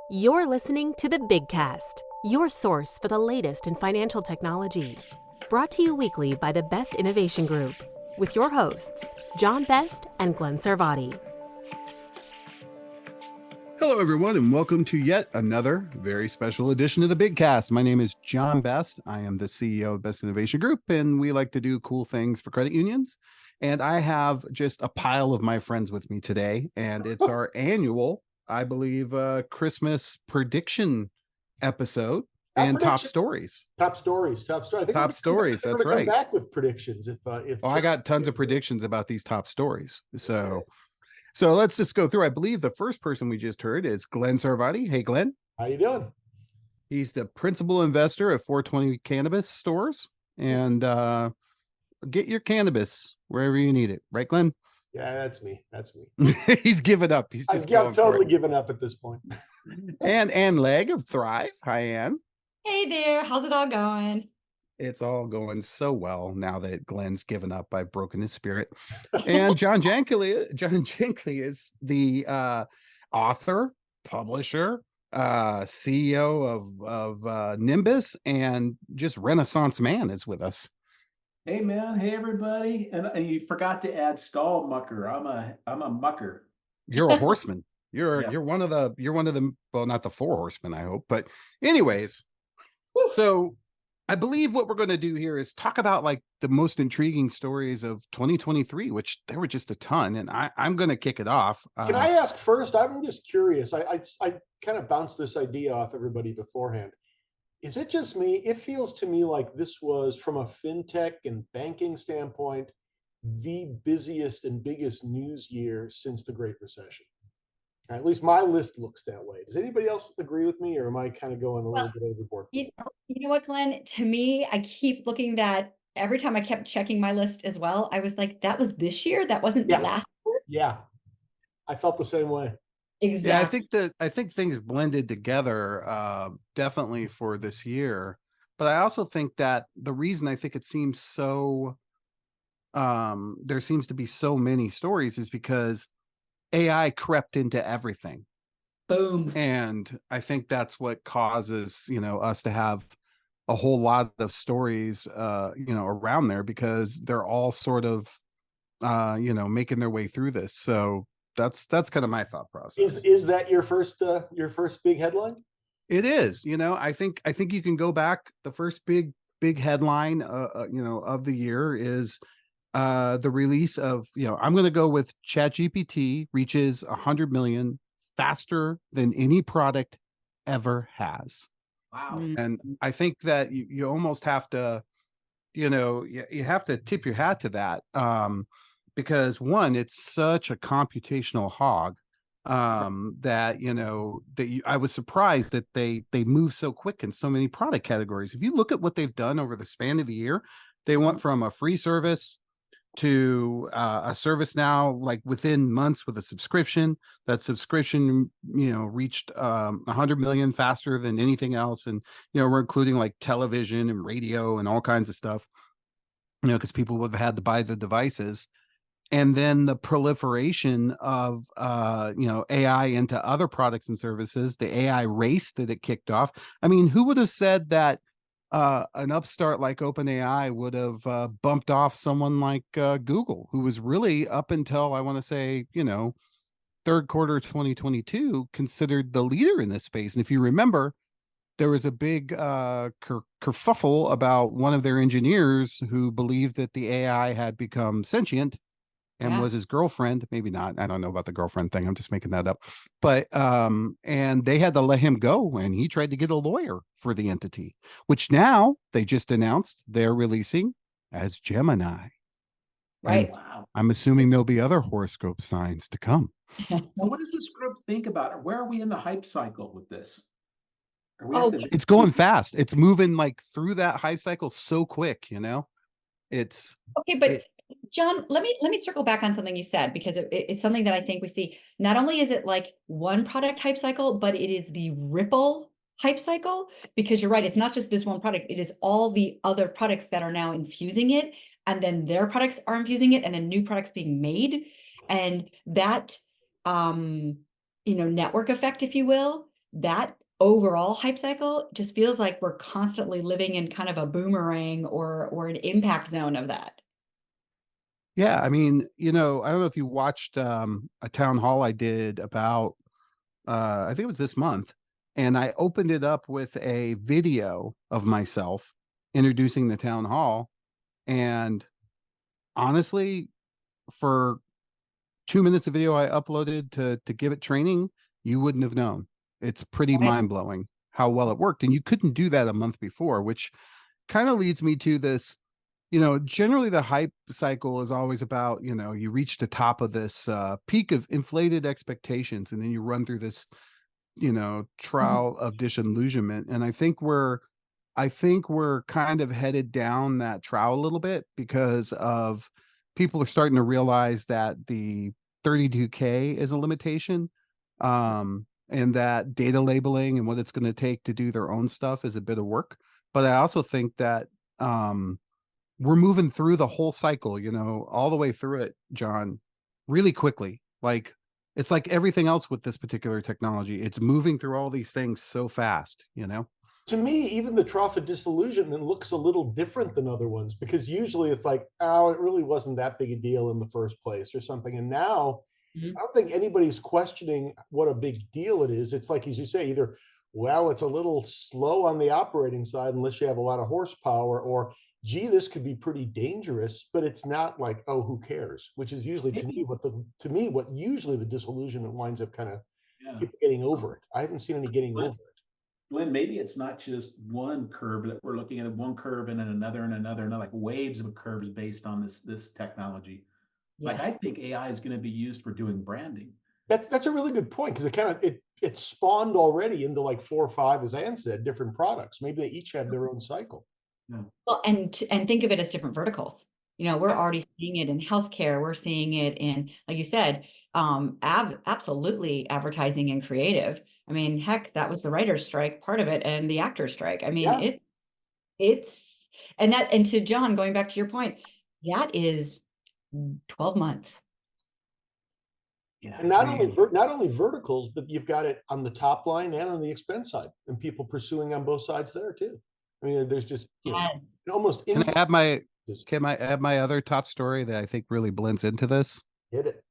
You're listening to the Big Cast, your source for the latest in financial technology. Brought to you weekly by the Best Innovation Group, with your hosts, John Best and Glenn Sarvati. Hello, everyone, and welcome to yet another very special edition of the Big Cast. My name is John Best. I am the CEO of Best Innovation Group, and we like to do cool things for credit unions. And I have just a pile of my friends with me today, and it's our annual, I believe, Christmas prediction episode and top stories. Top stories. I think top stories. We're That's going to right. come back with predictions if I got tons of predictions about these top stories. So let's just go through. I believe the first person we just heard is Glenn Sarvati. Hey, Glenn. How you doing? He's the principal investor at 420 Cannabis Stores. And get your cannabis wherever you need it. Right, Glenn? Yeah, that's me. He's given up. He's just I've totally given up at this point. and Ann Legg of Thrive. Hi, Ann. Hey there. How's it all going? It's all going so well now that Glenn's given up. I've broken his spirit. And John Jenkley is the author, publisher, CEO of Nimbus, and just Renaissance Man is with us. Hey man, hey everybody, and you forgot to add stall mucker. I'm a mucker. You're a horseman. You're Yeah. you're one of the well, not the four horsemen, I hope, but anyways. So I believe what we're going to do here is talk about like the most intriguing stories of 2023, which there were just a ton, and I'm going to kick it off. Can I ask first? I'm just curious. I kind of bounced this idea off everybody beforehand. Is it just me? It feels to me like this was, from a fintech and banking standpoint, the busiest and biggest news year since the Great Recession. At least my list looks that way. Does anybody else agree with me, or am I kind of going a little bit overboard? You know what, Glenn? To me, I keep looking that every time I kept checking my list as well, I was like, that was this year? That wasn't last year? Yeah. I felt the same way. Exactly. Yeah, I think things blended together definitely for this year. But I also think that the reason I think it seems so there seems to be so many stories is because AI crept into everything. Boom. And I think that's what causes, us to have a whole lot of stories around there, because they're all sort of making their way through this. So that's kind of my thought process. Is that your first big headline? It is. I think you can go back. The first big headline of the year is the release of, I'm going to go with ChatGPT reaches 100 million faster than any product ever has. Wow. And I think that you almost have to, you have to tip your hat to that. Because one, it's such a computational hog that I was surprised that they move so quick in so many product categories. If you look at what they've done over the span of the year, they went from a free service to a service now, like within months, with a subscription. That subscription, reached 100 million faster than anything else, and we're including like television and radio and all kinds of stuff. Because people would have had to buy the devices. And then the proliferation of AI into other products and services, the AI race that it kicked off. I mean, who would have said that an upstart like OpenAI would have bumped off someone like Google, who was really, up until, I want to say, third quarter 2022, considered the leader in this space. And if you remember, there was a big kerfuffle about one of their engineers who believed that the AI had become sentient and was his girlfriend. Maybe not. I don't know about the girlfriend thing. I'm just making that up. But and they had to let him go, and he tried to get a lawyer for the entity, which now they just announced they're releasing as Gemini. Right. Wow. I'm assuming there'll be other horoscope signs to come. Now, what does this group think about it? Where are we in the hype cycle with this? It's going fast. It's moving like through that hype cycle so quick, It's okay, but John, let me circle back on something you said, because it's something that I think we see. Not only is it like one product hype cycle, but it is the ripple hype cycle, because you're right. It's not just this one product. It is all the other products that are now infusing it, and then their products are infusing it, and then new products being made. And that, network effect, if you will, that overall hype cycle just feels like we're constantly living in kind of a boomerang or an impact zone of that. Yeah, I mean, I don't know if you watched a town hall I did about I think it was this month, and I opened it up with a video of myself introducing the town hall. And honestly, for 2 minutes of video I uploaded to give it training, you wouldn't have known. It's pretty mind-blowing how well it worked. And you couldn't do that a month before, which kind of leads me to this. Generally the hype cycle is always about, you reach the top of this peak of inflated expectations, and then you run through this, trial of disillusionment. And I think we're kind of headed down that trial a little bit, because of people are starting to realize that the 32K is a limitation, and that data labeling and what it's going to take to do their own stuff is a bit of work. But I also think that we're moving through the whole cycle, all the way through it, John, really quickly. Like, it's like everything else with this particular technology. It's moving through all these things so fast, To me, even the trough of disillusionment looks a little different than other ones, because usually it's like, oh, it really wasn't that big a deal in the first place or something. And now I don't think anybody's questioning what a big deal it is. It's like, as you say, either, well, it's a little slow on the operating side unless you have a lot of horsepower, or gee, this could be pretty dangerous, but it's not like, oh, who cares? Which is usually what usually the disillusionment winds up kind of people getting over it. I haven't seen any getting over it. Glenn, maybe it's not just one curve that we're looking at, one curve and then another and another, and like waves of curves based on this technology. Like, I think AI is going to be used for doing branding. That's a really good point, because it spawned already into like 4 or 5, as Ann said, different products. Maybe they each have their own cycle. Yeah. Well, and think of it as different verticals. We're already seeing it in healthcare. We're seeing it in, like you said, absolutely advertising and creative. I mean, heck, that was the writer's strike, part of it, and the actor's strike. I mean, it's and to John, going back to your point, that is 12 months. Yeah, and not only verticals, but you've got it on the top line and on the expense side, and people pursuing on both sides there too. I mean, there's just almost. Can I add my other top story that I think really blends into this? Hit it.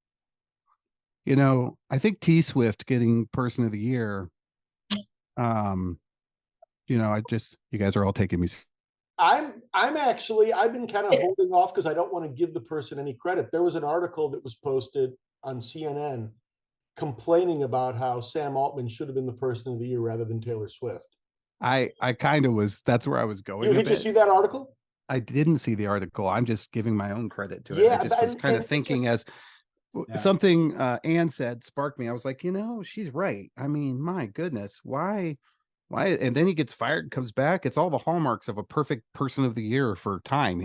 I think T Swift getting Person of the Year. You guys are all taking me. I've been kind of holding off because I don't want to give the person any credit. There was an article that was posted on CNN complaining about how Sam Altman should have been the Person of the Year rather than Taylor Swift. I kind of was. That's where I was going. Did you see that article? I didn't see the article. I'm just giving my own credit to it. I just was kind of thinking as something Ann said sparked me. I was like, she's right. I mean, my goodness, why? And then he gets fired and comes back. It's all the hallmarks of a perfect Person of the Year for Time,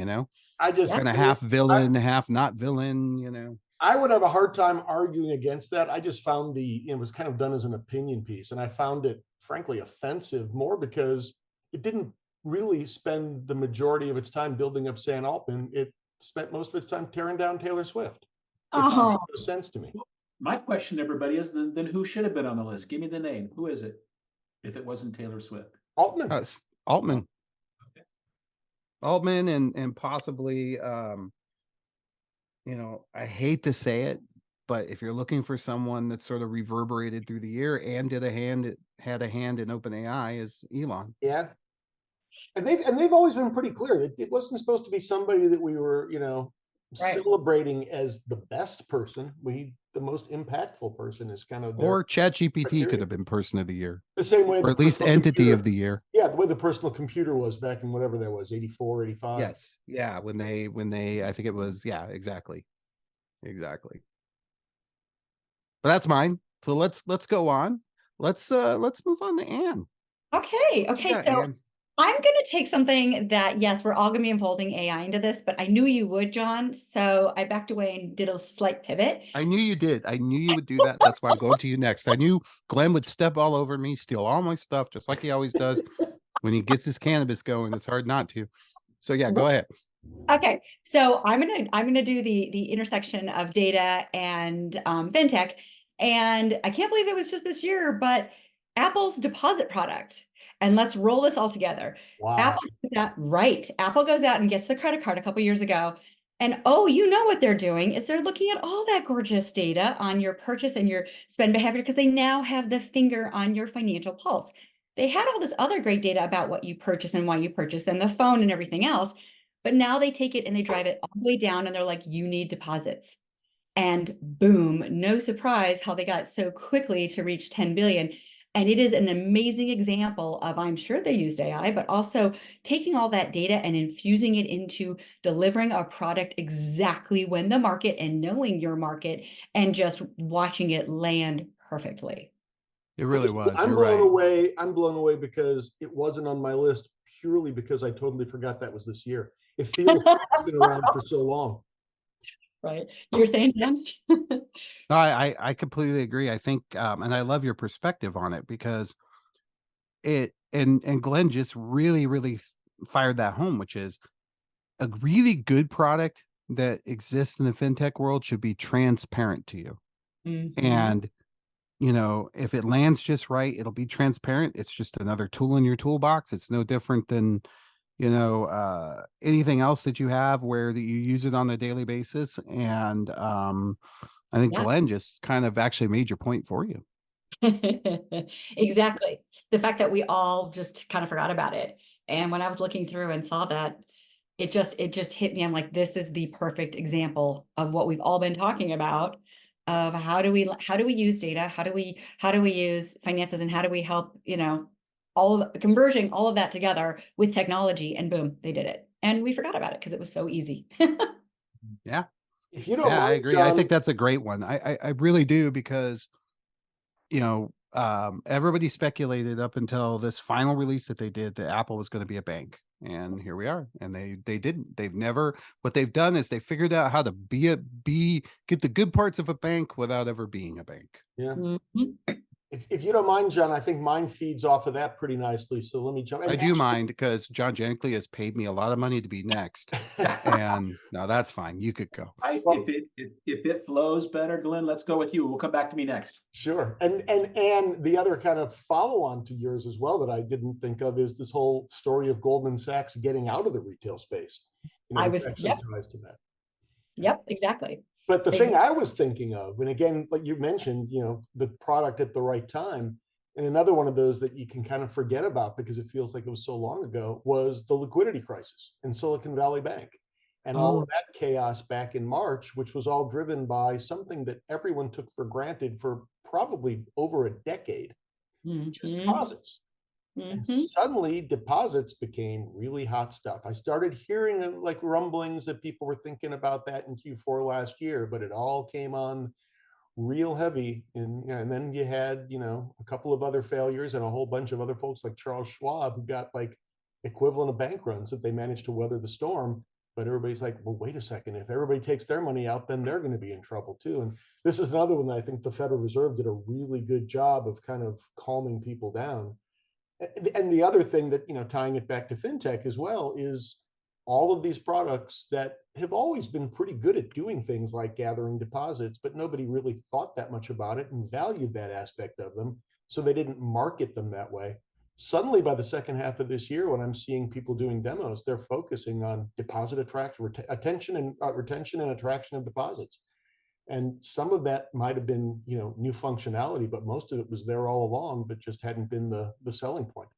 I just kind of half villain, half not villain, I would have a hard time arguing against that. I just found it was kind of done as an opinion piece, and I found it frankly offensive, more because it didn't really spend the majority of its time building up Sam Altman. It spent most of its time tearing down Taylor Swift. It makes no sense to me. My question to everybody is then who should have been on the list? Give me the name. Who is it? If it wasn't Taylor Swift. Altman. Altman. Okay. Altman and possibly I hate to say it, but if you're looking for someone that sort of reverberated through the year and had a hand in OpenAI, is Elon. Yeah. And they've always been pretty clear that it wasn't supposed to be somebody that we were, celebrating as the best person. The most impactful person is kind of or ChatGPT could have been Person of the Year. The same way, or at least Entity of the Year. Yeah, the way the personal computer was back in whatever that was, 84, 85. Yes. Yeah. When they I think it was, exactly. But that's mine. So let's go on. Let's move on to Ann. Okay. Yeah, so Ann. I'm going to take something that, yes, we're all going to be unfolding AI into this, but I knew you would, John. So I backed away and did a slight pivot. I knew you did. I knew you would do that. That's why I'm going to you next. I knew Glenn would step all over me, steal all my stuff, just like he always does. When he gets his cannabis going, it's hard not to. So yeah, go ahead. Okay, so I'm gonna do the intersection of data and fintech, and I can't believe it was just this year, but Apple's deposit product. And let's roll this all together. Wow. Apple goes out and gets the credit card a couple years ago. And you know what they're doing is they're looking at all that gorgeous data on your purchase and your spend behavior, because they now have the finger on your financial pulse. They had all this other great data about what you purchase and why you purchase and the phone and everything else. But now they take it and they drive it all the way down and they're like, you need deposits. And boom, no surprise how they got so quickly to reach 10 billion. And it is an amazing example of, I'm sure they used AI, but also taking all that data and infusing it into delivering a product exactly when the market and knowing your market and just watching it land perfectly. It really was. I'm You're blown right. away. I'm blown away because it wasn't on my list purely because I totally forgot that was this year. It feels like it's been around for so long. Right. You're saying, Jen? No, I completely agree. I think, and I love your perspective on it, because and Glenn just really fired that home, which is a really good product that exists in the fintech world should be transparent to you. Mm-hmm. And, if it lands just right, it'll be transparent. It's just another tool in your toolbox. It's no different than, anything else that you have where that you use it on a daily basis. And I think Glenn just kind of actually made your point for you. Exactly. The fact that we all just kind of forgot about it. And when I was looking through and saw that, it just hit me. I'm like, this is the perfect example of what we've all been talking about, of how do we use data? How do we use finances, and how do we help, all of converging all of that together with technology, and boom, they did it. And we forgot about it because it was so easy. Yeah. If you don't mind, I agree. John, I think that's a great one. I really do, because everybody speculated up until this final release that they did that Apple was going to be a bank, and here we are. And they didn't. They've never. What they've done is they figured out how to get the good parts of a bank without ever being a bank. yeah. Mm-hmm. If you don't mind, John, I think mine feeds off of that pretty nicely. So let me jump. I do mind, because John Janickley has paid me a lot of money to be next, and no, that's fine. You could go. If it flows better, Glenn, let's go with you. We'll come back to me next. Sure. And the other kind of follow on to yours as well that I didn't think of is this whole story of Goldman Sachs getting out of the retail space. Ties to that. Yep, exactly. But the thing I was thinking of, and again, like you mentioned, the product at the right time, and another one of those that you can kind of forget about because it feels like it was so long ago, was the liquidity crisis in Silicon Valley Bank. And all of that chaos back in March, which was all driven by something that everyone took for granted for probably over a decade, which is deposits. And suddenly deposits became really hot stuff. I started hearing like rumblings that people were thinking about that in Q4 last year, but it all came on real heavy. And then you had, a couple of other failures and a whole bunch of other folks like Charles Schwab who got like equivalent of bank runs that they managed to weather the storm. But everybody's like, well, wait a second. If everybody takes their money out, then they're going to be in trouble too. And this is another one that I think the Federal Reserve did a really good job of kind of calming people down. And the other thing that, tying it back to fintech as well, is all of these products that have always been pretty good at doing things like gathering deposits, but nobody really thought that much about it and valued that aspect of them. So they didn't market them that way. Suddenly, by the second half of this year, when I'm seeing people doing demos, they're focusing on deposit retention and attraction of deposits. And some of that might have been, new functionality, but most of it was there all along, but just hadn't been the selling point.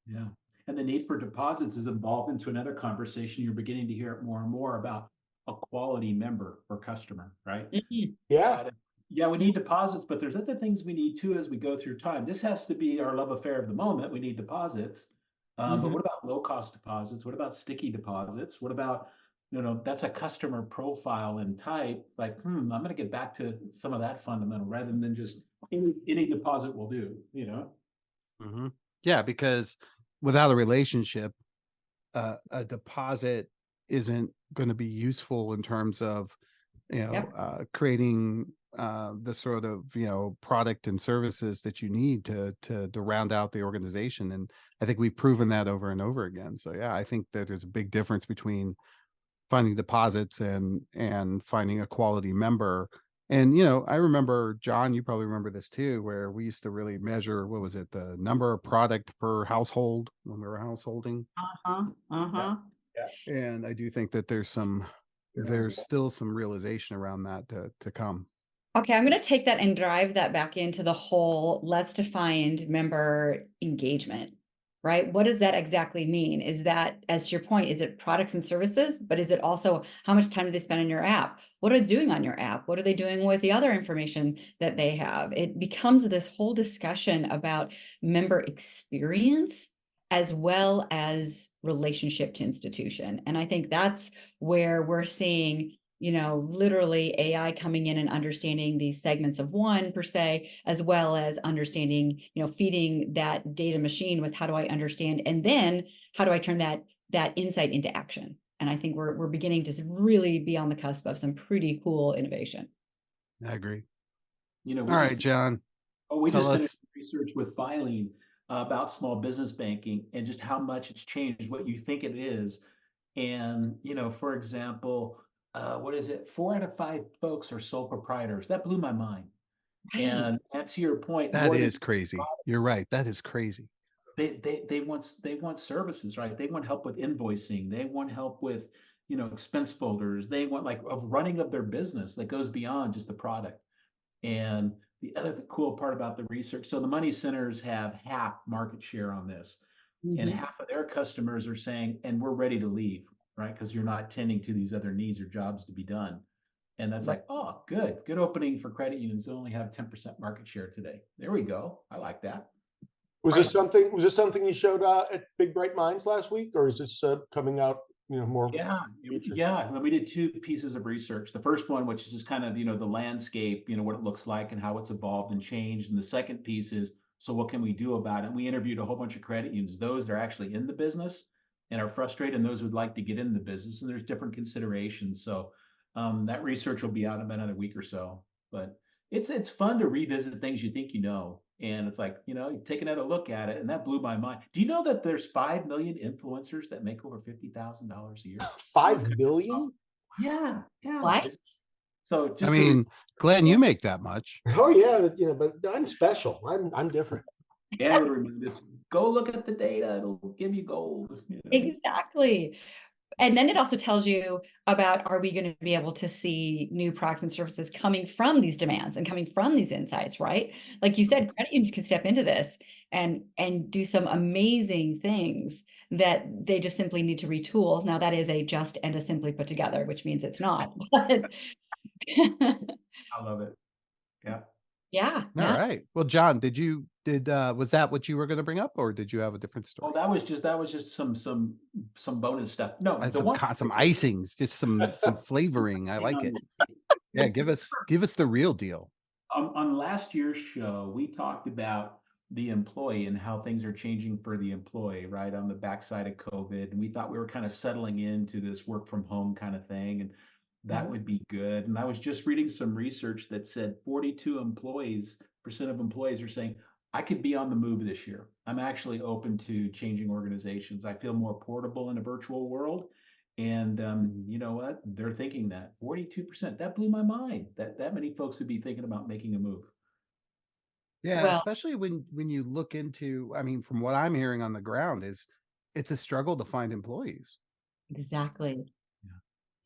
Yeah. And the need for deposits is evolved into another conversation. You're beginning to hear it more and more about a quality member or customer, right? Mm-hmm. Yeah. Yeah, we need deposits, but there's other things we need too as we go through time. This has to be our love affair of the moment. We need deposits. But what about low cost deposits? What about sticky deposits? What about, that's a customer profile and type. Like, I'm going to get back to some of that fundamental rather than just any deposit will do, Yeah, because without a relationship, a deposit isn't going to be useful in terms of, creating the sort of, product and services that you need to round out the organization. And I think we've proven that over and over again. So yeah, I think that there's a big difference between finding deposits and finding a quality member. And, I remember, John, you probably remember this too, where we used to really measure, what was it, the number of product per household when we were householding. Uh-huh, uh-huh. And I do think that there's still some realization around that to come. Okay, I'm going to take that and drive that back into the whole let's define member engagement, right? What does that exactly mean? Is that, as to your point, is it products and services? But is it also how much time do they spend on your app? What are they doing on your app? What are they doing with the other information that they have? It becomes this whole discussion about member experience as well as relationship to institution. And I think that's where we're seeing literally AI coming in and understanding these segments of one per se, as well as understanding, feeding that data machine with how do I understand, and then how do I turn that insight into action? And I think we're beginning to really be on the cusp of some pretty cool innovation. I agree. We All right, John. we tell just us. finished research with filing about small business banking and just how much it's changed what you think it is. And, for example, what is it? 4 out of 5 folks are sole proprietors. That blew my mind. And to your point, That more is than crazy. You're right. That is crazy. they want services, right? They want help with invoicing. They want help with, expense folders. They want like a running of their business that goes beyond just the product. And the other cool part about the research, so the money centers have half market share on this, and half of their customers are saying, and we're ready to leave, right? Because you're not tending to these other needs or jobs to be done. And that's like, oh, good opening for credit unions that only have 10% market share today. There we go. I like that. Was this something you showed at Big Bright Minds last week, or is this coming out, more? Yeah. We did 2 pieces of research. The first one, which is just kind of, the landscape, what it looks like and how it's evolved and changed. And the second piece is, so what can we do about it? And we interviewed a whole bunch of credit unions, those that are actually in the business and are frustrated, and those who'd like to get in the business. And there's different considerations. So that research will be out in about another week or so. But it's fun to revisit things you think you know. And it's like, you take another look at it, and that blew my mind. Do you know that there's 5 million influencers that make over $50,000 a year? 5 million? Yeah. What? So just Glenn, you make that much. Oh yeah, but I'm special. I'm different. Yeah, would remind us, go look at the data, it'll give you gold. Exactly. And then it also tells you about, are we going to be able to see new products and services coming from these demands and coming from these insights, right? Like you said, credit unions can step into this and do some amazing things that they just simply need to retool. Now that is a just and a simply put together, which means it's not. But I love it. Yeah. Yeah. All right. Well, John, was that what you were going to bring up, or did you have a different story? Oh, that was just some bonus stuff. No, And the some one some icings, just some flavoring. I like it. Yeah, give us the real deal. on last year's show, we talked about the employee and how things are changing for the employee, right? On the backside of COVID. And we thought we were kind of settling into this work from home kind of thing. And that would be good. And I was just reading some research that said 42% of employees are saying, I could be on the move this year. I'm actually open to changing organizations. I feel more portable in a virtual world. And you know what? They're thinking that 42%. That blew my mind. That many folks would be thinking about making a move. Yeah, Well, especially when you look into, I mean, from what I'm hearing on the ground is it's a struggle to find employees. exactly.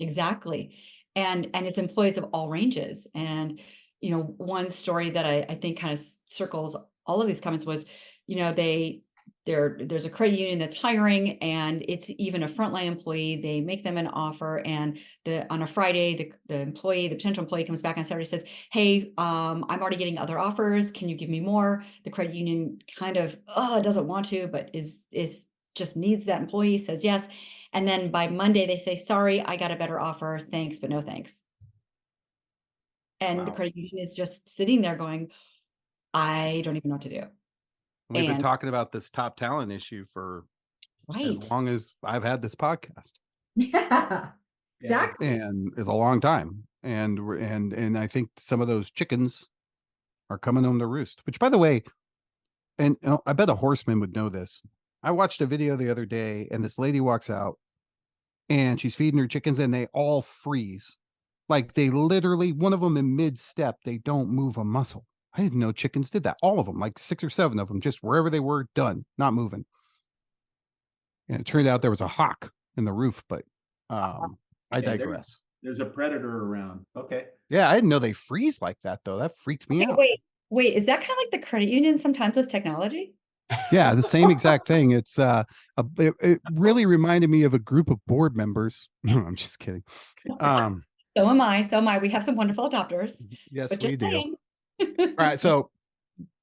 Exactly. And it's employees of all ranges. And, one story that I think kind of circles all of these comments was, there's a credit union that's hiring, and it's even a frontline employee. They make them an offer, and on a Friday, the potential employee comes back on Saturday and says, hey, I'm already getting other offers. Can you give me more? The credit union kind of doesn't want to, but is just needs that employee, says yes. And then by Monday, they say, sorry, I got a better offer. Thanks, but no thanks. And the credit union is just sitting there going, I don't even know what to do. We've been talking about this top talent issue for as long as I've had this podcast. Yeah, exactly. And it's a long time. And I think some of those chickens are coming home to roost, which, by the way, and I bet a horseman would know this. I watched a video the other day, and this lady walks out and she's feeding her chickens, and they all freeze Like they literally, one of them in mid step, they don't move a muscle. I didn't know chickens did that. All of them, like 6 or 7 of them, just wherever they were, done, not moving. And it turned out there was a hawk in the roof, but I Okay, digress. there's a predator around. Okay. Yeah, I didn't know they freeze like that though. That freaked me Okay, out. wait, is that kind of like the credit union sometimes with technology? Yeah, the same exact thing. It's it really reminded me of a group of board members. No, I'm just kidding. So am I. So am I. We have some wonderful adopters. Yes, But we just do. saying. All right, so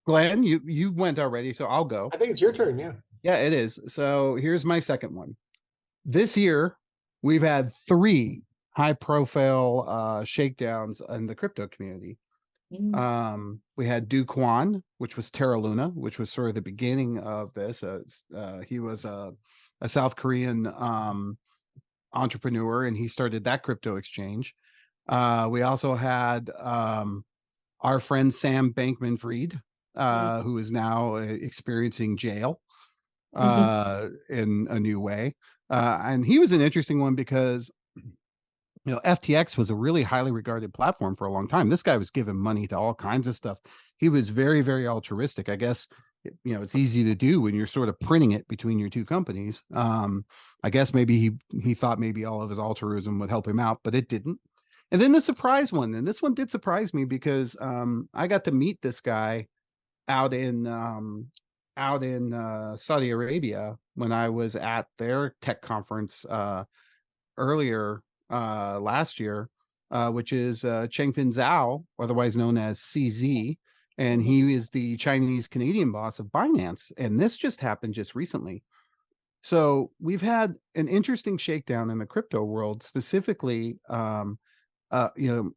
Glenn, you went already, so I'll go. I think it's your turn. Yeah. Yeah, it is. So here's my second one. This year, we've had 3 high-profile shakedowns in the crypto community. We had Do Kwon, which was Terra Luna, which was sort of the beginning of this. He was a South Korean entrepreneur, and he started that crypto exchange. We also had our friend Sam Bankman-Fried, who is now experiencing jail in a new way. And he was an interesting one because FTX was a really highly regarded platform for a long time. This guy was giving money to all kinds of stuff. He was very, very altruistic. I guess, it's easy to do when you're sort of printing it between your 2 companies. I guess maybe he thought maybe all of his altruism would help him out, but it didn't. And then the surprise one, and this one did surprise me because I got to meet this guy out in Saudi Arabia when I was at their tech conference earlier last year, which is Changping Zhao, otherwise known as CZ, and he is the Chinese Canadian boss of Binance. And this just happened just recently. So we've had an interesting shakedown in the crypto world, specifically,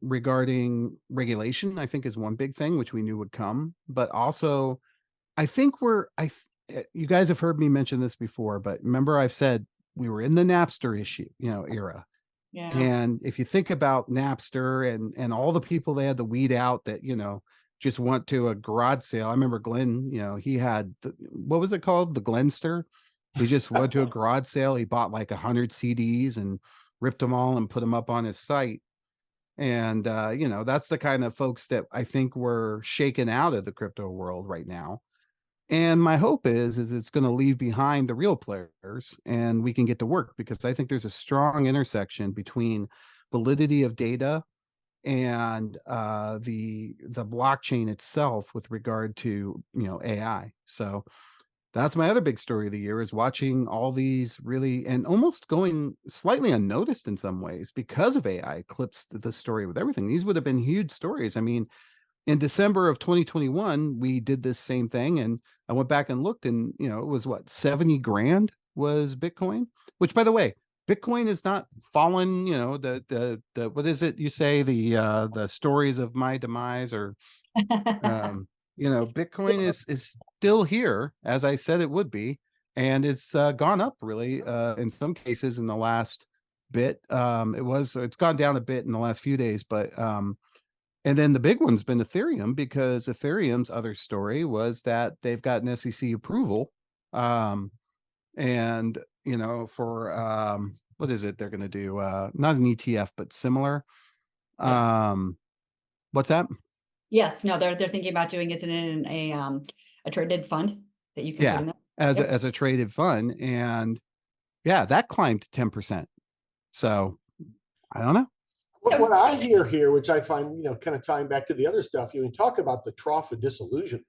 regarding regulation. I think is one big thing which we knew would come, but also I think you guys have heard me mention this before, but remember I've said we were in the Napster era. Yeah. And if you think about Napster and all the people they had to weed out that, just went to a garage sale. I remember Glenn, he had, what was it called? The Glenster. He just went to a garage sale. He bought like 100 CDs and ripped them all and put them up on his site. And, that's the kind of folks that I think were shaken out of the crypto world right now. And my hope is it's going to leave behind the real players and we can get to work, because I think there's a strong intersection between validity of data and the blockchain itself with regard to AI. So that's my other big story of the year, is watching all these really, and almost going slightly unnoticed in some ways because of AI, eclipsed the story with everything. These would have been huge stories. I mean, in December of 2021, we did this same thing, and I went back and looked, and it was what, 70 grand was Bitcoin, which, by the way, Bitcoin is not fallen. The what is it you say, the stories of my demise, or Bitcoin is still here as I said it would be, and it's gone up really in some cases in the last bit. It's gone down a bit in the last few days, but and then the big one's been Ethereum, because Ethereum's other story was that they've gotten SEC approval. And, for what is it they're going to do? Not an ETF, but similar. What's that? Yes, no, they're thinking about doing it in a traded fund that you can put in there. As a traded fund. And yeah, that climbed 10%. So I don't know. What I hear here, which I find, kind of tying back to the other stuff, you talk about the trough of disillusionment.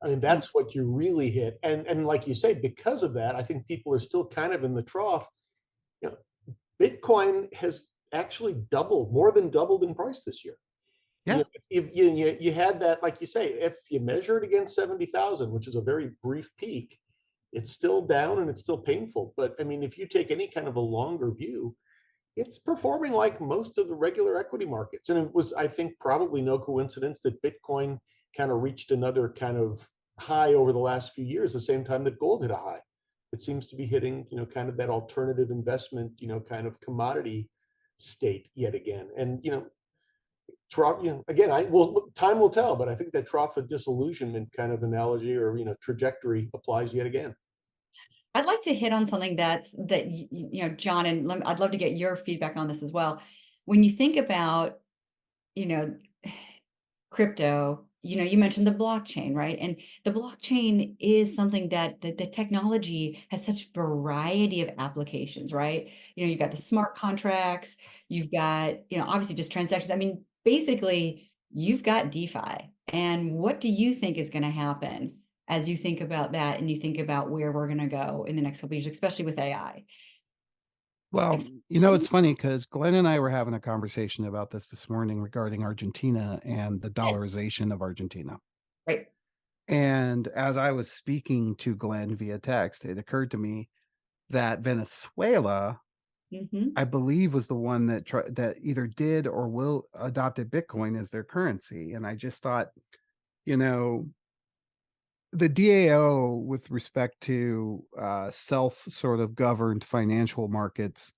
I mean, that's what you really hit. And like you say, because of that, I think people are still kind of in the trough. Bitcoin has actually more than doubled in price this year. Yeah. You had that, like you say, if you measure it against 70,000, which is a very brief peak, it's still down and it's still painful. But I mean, if you take any kind of a longer view, it's performing like most of the regular equity markets. And it was, I think, probably no coincidence that Bitcoin kind of reached another kind of high over the last few years, the same time that gold hit a high. It seems to be hitting, kind of that alternative investment, kind of commodity state yet again. And, again, time will tell, but I think that trough of disillusionment kind of analogy or, trajectory applies yet again. I'd like to hit on something that John, and I'd love to get your feedback on this as well. when you think about, you know, crypto, you mentioned the blockchain, right? And the blockchain is something that the technology has such variety of applications, right? You've got the smart contracts, you've got, obviously just transactions. I mean, basically, you've got DeFi. And what do you think is going to happen as you think about that and you think about where we're going to go in the next couple of years, especially with AI? Well, Ex- it's funny because Glenn and I were having a conversation about this morning regarding Argentina and the dollarization of Argentina. Right. And as I was speaking to Glenn via text, it occurred to me that Venezuela, Mm-hmm. I believe, was the one that either did or will adopted Bitcoin as their currency. And I just thought, the DAO with respect to self sort of governed financial markets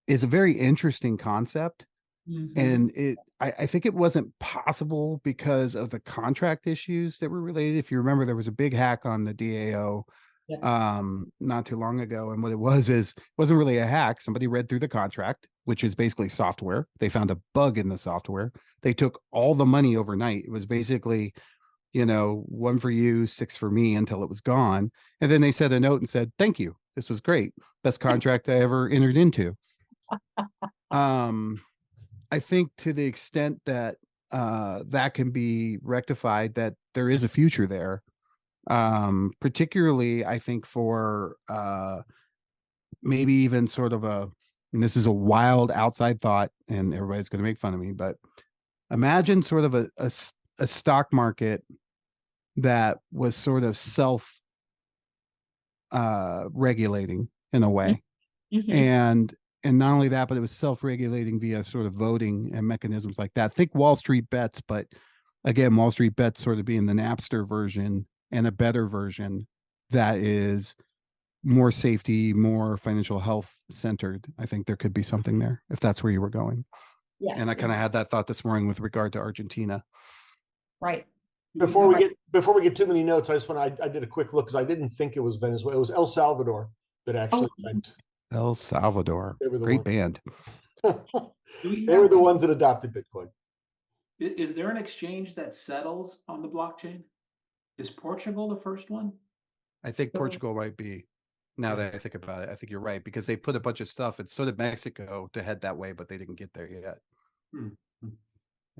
is a very interesting concept. Mm-hmm. And I think it wasn't possible because of the contract issues that were related. If you remember, there was a big hack on the DAO Yeah. not too long ago. And what it wasn't really a hack. Somebody read through the contract, which is basically software. They found a bug in the software. They took all the money overnight. It was basically, one for you, six for me until it was gone. And then they sent a note and said, thank you. This was great. Best contract I ever entered into. I think to the extent that that can be rectified, that there is a future there. Particularly, I think for maybe even sort of and this is a wild outside thought, and everybody's going to make fun of me, but imagine sort of a stock market that was sort of self regulating in a way. Mm-hmm. And not only that, but it was self-regulating via sort of voting and mechanisms like that. Think Wall Street Bets, but again, Wall Street Bets sort of being the Napster version and a better version that is more safety, more financial health centered. I think there could be something there if that's where you were going. Yes. And I kind of had that thought this morning with regard to Argentina. Right. Before we get too many notes, I did a quick look because I didn't think it was Venezuela. It was El Salvador that actually went. El Salvador, They were the great ones. band. They were the ones that adopted Bitcoin. Is there an exchange that settles on the blockchain? Is Portugal the first one? I think Portugal might be. Now that I think about it, I think you're right, because they put a bunch of stuff. It's sort of Mexico to head that way, but they didn't get there yet.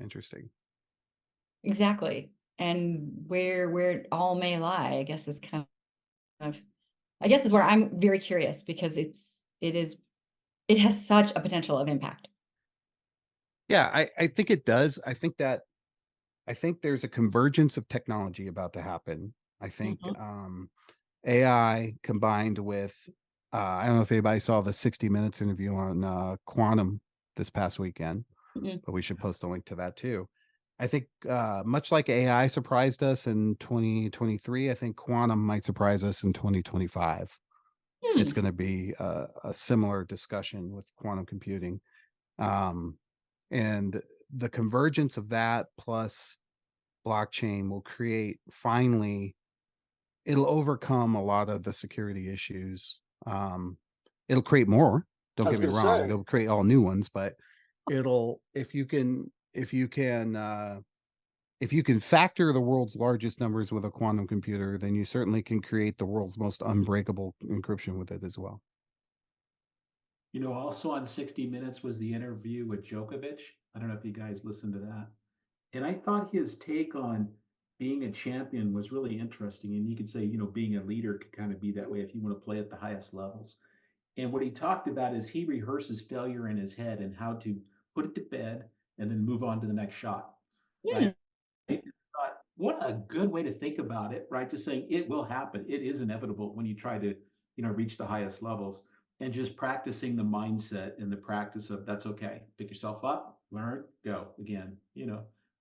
Interesting. Exactly. And where it all may lie, I guess, is kind of, I guess, is where I'm very curious, because it has such a potential of impact. Yeah, I think it does. I think there's a convergence of technology about to happen. I think AI combined with I don't know if anybody saw the 60 Minutes interview on quantum this past weekend, but we should post a link to that too. I think much like AI surprised us in 2023, I think quantum might surprise us in 2025. It's going to be a similar discussion with quantum computing. And the convergence of that plus blockchain will create, finally, it'll overcome a lot of the security issues. It'll create more, don't get me wrong, it'll create all new ones, but it'll, if you can factor the world's largest numbers with a quantum computer, then you certainly can create the world's most unbreakable encryption with it as well. Also on 60 Minutes was the interview with Djokovic. I don't know if you guys listened to that. And I thought his take on being a champion was really interesting. And you could say, being a leader could kind of be that way if you want to play at the highest levels. And what he talked about is he rehearses failure in his head and how to put it to bed and then move on to the next shot. Right? What a good way to think about it, right? Just saying it will happen. It is inevitable when you try to, reach the highest levels, and just practicing the mindset and the practice of that's okay. Pick yourself up, learn, go again.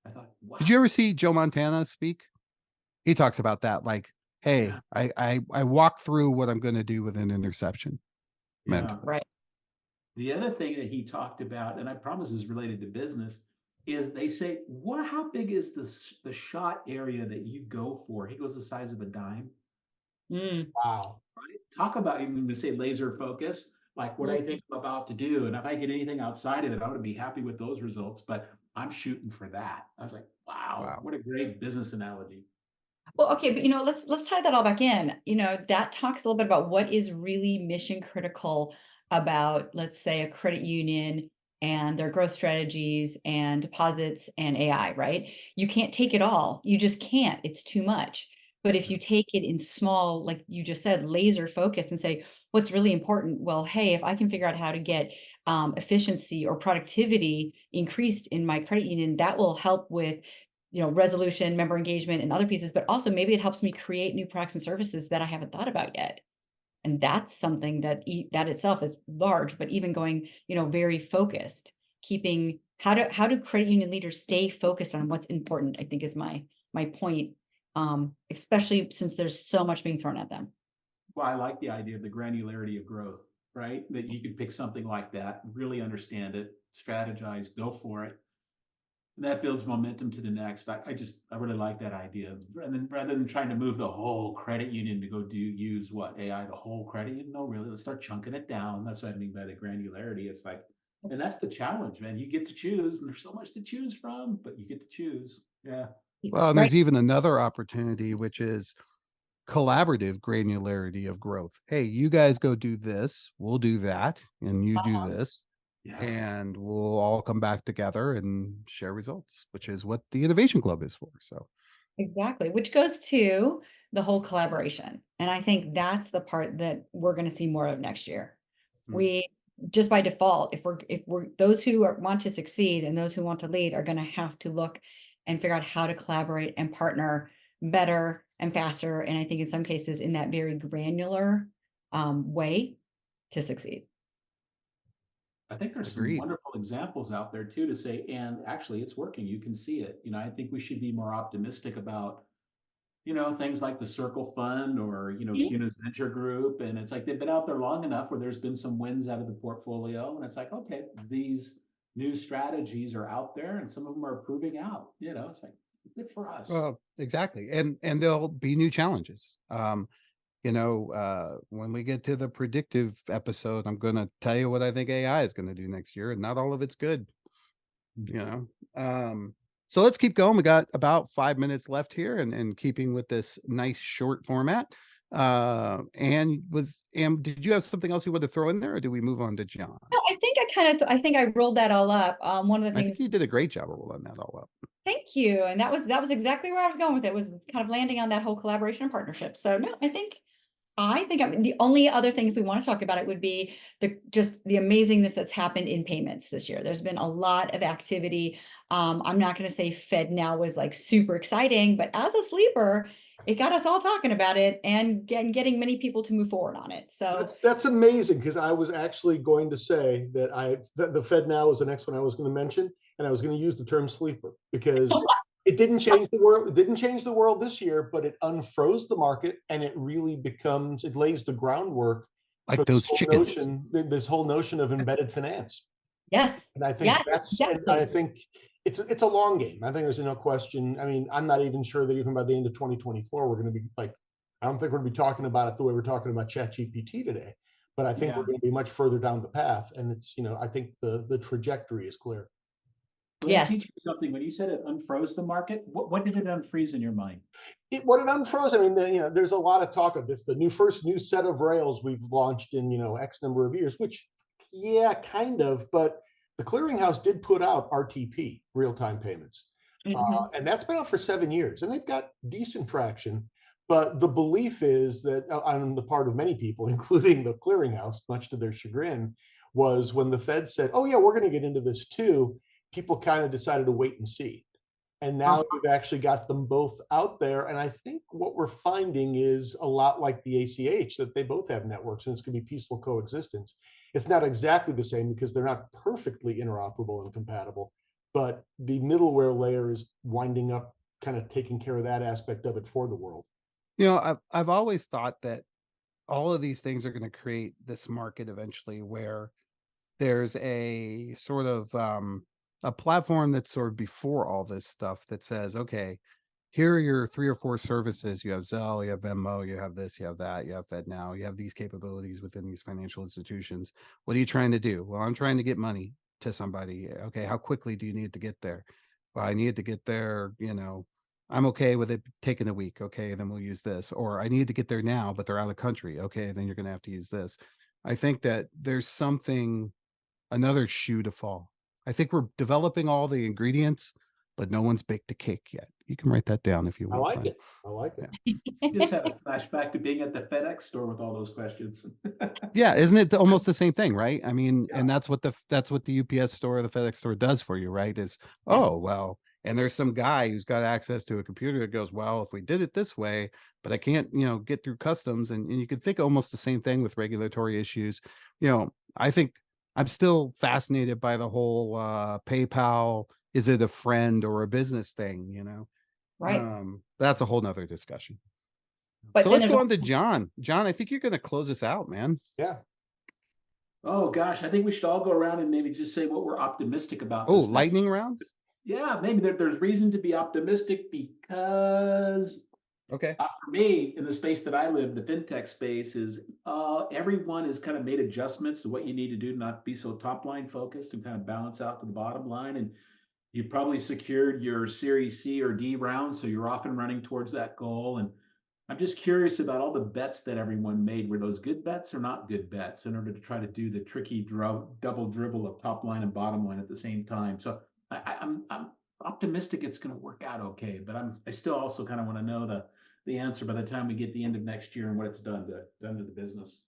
I thought, wow. Did you ever see Joe Montana speak? He talks about that, like, hey, yeah. I walk through what I'm going to do with an interception. Yeah. Right. The other thing that he talked about, and I promise is related to business, is they say, how big is the shot area that you go for? He goes the size of a dime. Wow. Right? Talk about, even to say laser focus. like what I think I'm about to do. And if I get anything outside of it, I'm going to be happy with those results, but I'm shooting for that. I was like, wow, Wow. what a great business analogy. Well, okay, but let's tie that all back in. That talks a little bit about what is really mission critical about, let's say, a credit union and their growth strategies and deposits and AI, right? You can't take it all. You just can't. It's too much. But if you take it in small, like you just said, laser focus and say, what's really important? Well, hey, if I can figure out how to get efficiency or productivity increased in my credit union, that will help with resolution, member engagement, and other pieces, but also maybe it helps me create new products and services that I haven't thought about yet. And that's something that that itself is large, but even going, very focused, keeping how do credit union leaders stay focused on what's important, I think is my point. Especially since there's so much being thrown at them. Well, I like the idea of the granularity of growth, right? That you can pick something like that, really understand it, strategize, go for it. And that builds momentum to the next. I really like that idea. And then rather than trying to move the whole credit union to go use what AI, the whole credit union. No, really, let's start chunking it down. That's what I mean by the granularity. It's like, and that's the challenge, man. You get to choose, and there's so much to choose from, but you get to choose. Yeah. Well, and Right. there's even another opportunity, which is collaborative granularity of growth. Hey, you guys go do this, we'll do that, and you do this, Yeah. and we'll all come back together and share results, which is what the Innovation Club is for. So, Exactly, which goes to the whole collaboration. And I think that's the part that we're going to see more of next year. We just by default, if we're those who want to succeed and those who want to lead are going to have to look and figure out how to collaborate and partner better and faster. And I think in some cases in that very granular way to succeed. I think there's some agreed. wonderful examples out there too to say, and actually it's working. You can see it. I think we should be more optimistic about, things like the Circle Fund or, CUNA's venture group. And it's like they've been out there long enough where there's been some wins out of the portfolio. And it's like, okay, these new strategies are out there and some of them are proving out. It's like good for us. Well, exactly. And there'll be new challenges. When we get to the predictive episode, I'm going to tell you what I think AI is going to do next year, and not all of it's good. So let's keep going. We got about 5 minutes left here, and keeping with this nice short format. And did you have something else you want to throw in there, or do we move on to John? No, I think I rolled that all up. One of the I think things. you did a great job of rolling that all up. Thank you. And that was exactly where I was going with it, was kind of landing on that whole collaboration and partnership. So no, the only other thing, if we want to talk about it, would be just the amazingness that's happened in payments this year. There's been a lot of activity. I'm not going to say FedNow was like super exciting, but as a sleeper, it got us all talking about it and getting many people to move forward on it. So That's amazing, because I was actually going to say that the FedNow was the next one I was going to mention, and I was going to use the term sleeper because it didn't change the world. It didn't change the world this year, but it unfroze the market, and it really it lays the groundwork for Like those chickens. this whole notion of embedded finance. yes, And I think yes, and I exactly. think it's a long game. I think there's no question. I mean, I'm not even sure that even by the end of 2024, we're going to be like, I don't think we're going to be talking about it the way we're talking about ChatGPT today, but I think Yeah. we're going to be much further down the path. And it's, I think the trajectory is clear. Let me Yes. teach you something. When you said it unfroze the market, what did it unfreeze in your mind? What it unfroze, I mean, there's a lot of talk of this, the first new set of rails we've launched in, X number of years, which, yeah, kind of, but the clearinghouse did put out RTP, real-time payments. And that's been out for 7 years, and they've got decent traction. But the belief is that on the part of many people, including the clearinghouse, much to their chagrin, was when the Fed said, oh yeah, we're going to get into this too, people kind of decided to wait and see. And now we've actually got them both out there. And I think what we're finding is a lot like the ACH, that they both have networks and it's going to be peaceful coexistence. It's not exactly the same because they're not perfectly interoperable and compatible, but the middleware layer is winding up kind of taking care of that aspect of it for the world. I've always thought that all of these things are going to create this market eventually where there's a sort of a platform that's sort of before all this stuff that says, okay, here are your 3 or 4 services. You have Zelle, you have Venmo, you have this, you have that, you have FedNow, you have these capabilities within these financial institutions. What are you trying to do? Well, I'm trying to get money to somebody. Okay, how quickly do you need to get there? Well, I need to get there, I'm okay with it taking a week. Okay, then we'll use this. Or I need to get there now, but they're out of the country. Okay, then you're going to have to use this. I think that there's another shoe to fall. I think we're developing all the ingredients, but no one's baked the cake yet. You can write that down if you I want. like it. I like it. Just had a flashback to being at the FedEx store with all those questions. Yeah, isn't it almost the same thing, right? I mean, Yeah. and that's what the UPS store or the FedEx store does for you, right? Is Yeah. oh well, and there's some guy who's got access to a computer that goes, well, if we did it this way, but I can't, get through customs, and you could think almost the same thing with regulatory issues. I think I'm still fascinated by the whole PayPal. Is it a friend or a business thing? Right. That's a whole nother discussion. But So then let's there's go on to John. John, I think you're going to close us out, man. Yeah. Oh gosh, I think we should all go around and maybe just say what we're optimistic about. Oh, this next lightning year. rounds? Yeah, maybe there's reason to be optimistic because Okay. for me, in the space that I live, the fintech space is everyone has kind of made adjustments to what you need to do to not be so top line focused and kind of balance out to the bottom line. And you've probably secured your Series C or D round, so you're off and running towards that goal. And I'm just curious about all the bets that everyone made. Were those good bets or not good bets in order to try to do the tricky double dribble of top line and bottom line at the same time? So I'm optimistic it's going to work out okay, but I still also kind of want to know the answer by the time we get the end of next year and what it's done to the business.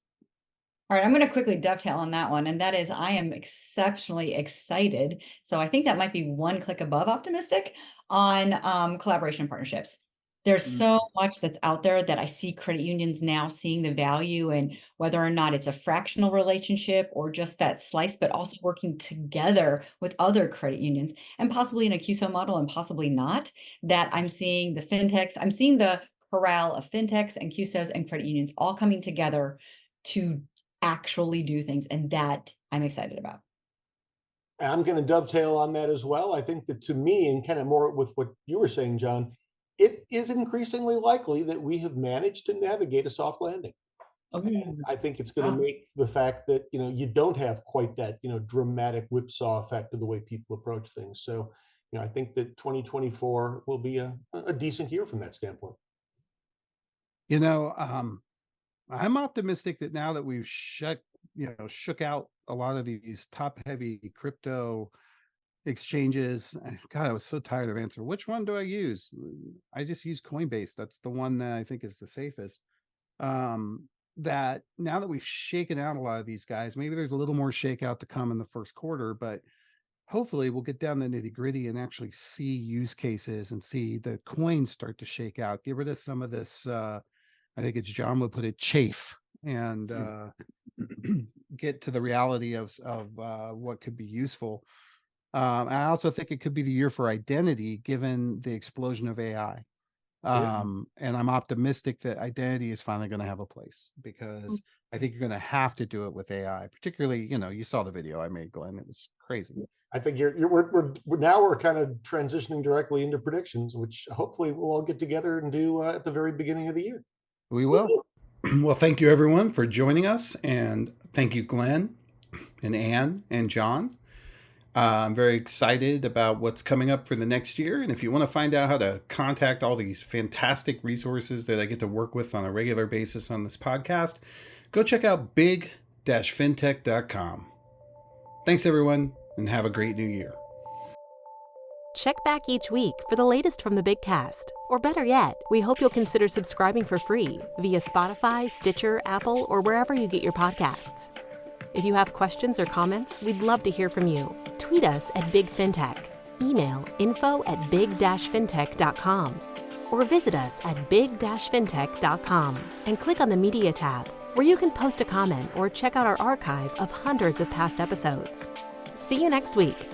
All right, I'm going to quickly dovetail on that one. And that is, I am exceptionally excited. So I think that might be one click above optimistic on collaboration partnerships. There's so much that's out there that I see credit unions now seeing the value, and whether or not it's a fractional relationship or just that slice, but also working together with other credit unions and possibly in a QSO model and possibly not, that I'm seeing the fintechs, I'm seeing the corral of fintechs and QSOs and credit unions all coming together to actually do things. And that I'm excited about. I'm going to dovetail on that as well. I think that, to me, and kind of more with what you were saying, John, it is increasingly likely that we have managed to navigate a soft landing. And I think it's going to make the fact that, you don't have quite that, dramatic whipsaw effect of the way people approach things. So, I think that 2024 will be a decent year from that standpoint. I'm optimistic that now that we've shook out a lot of these top heavy crypto exchanges. God, I was so tired of answering. Which one do I use? I just use Coinbase. That's the one that I think is the safest. That now that we've shaken out a lot of these guys, maybe there's a little more shakeout to come in the first quarter, but hopefully we'll get down the nitty gritty and actually see use cases and see the coins start to shake out. Get rid of some of this, I think it's John would put it, chafe, and get to the reality of what could be useful. I also think it could be the year for identity, given the explosion of AI. And I'm optimistic that identity is finally going to have a place, because I think you're going to have to do it with AI. Particularly, you saw the video I made, Glenn. It was crazy. I think we're kind of transitioning directly into predictions, which hopefully we'll all get together and do at the very beginning of the year. We will. Well, thank you everyone for joining us, and thank you, Glenn and Anne and John. I'm very excited about what's coming up for the next year. And if you want to find out how to contact all these fantastic resources that I get to work with on a regular basis on this podcast, go check out big-fintech.com. Thanks, everyone, and have a great new year. Check back each week for the latest from the Big Cast. Or better yet, we hope you'll consider subscribing for free via Spotify, Stitcher, Apple, or wherever you get your podcasts. If you have questions or comments, we'd love to hear from you. Tweet us at Big Fintech, email info@big-fintech.com, or visit us at big-fintech.com and click on the Media tab, where you can post a comment or check out our archive of hundreds of past episodes. See you next week.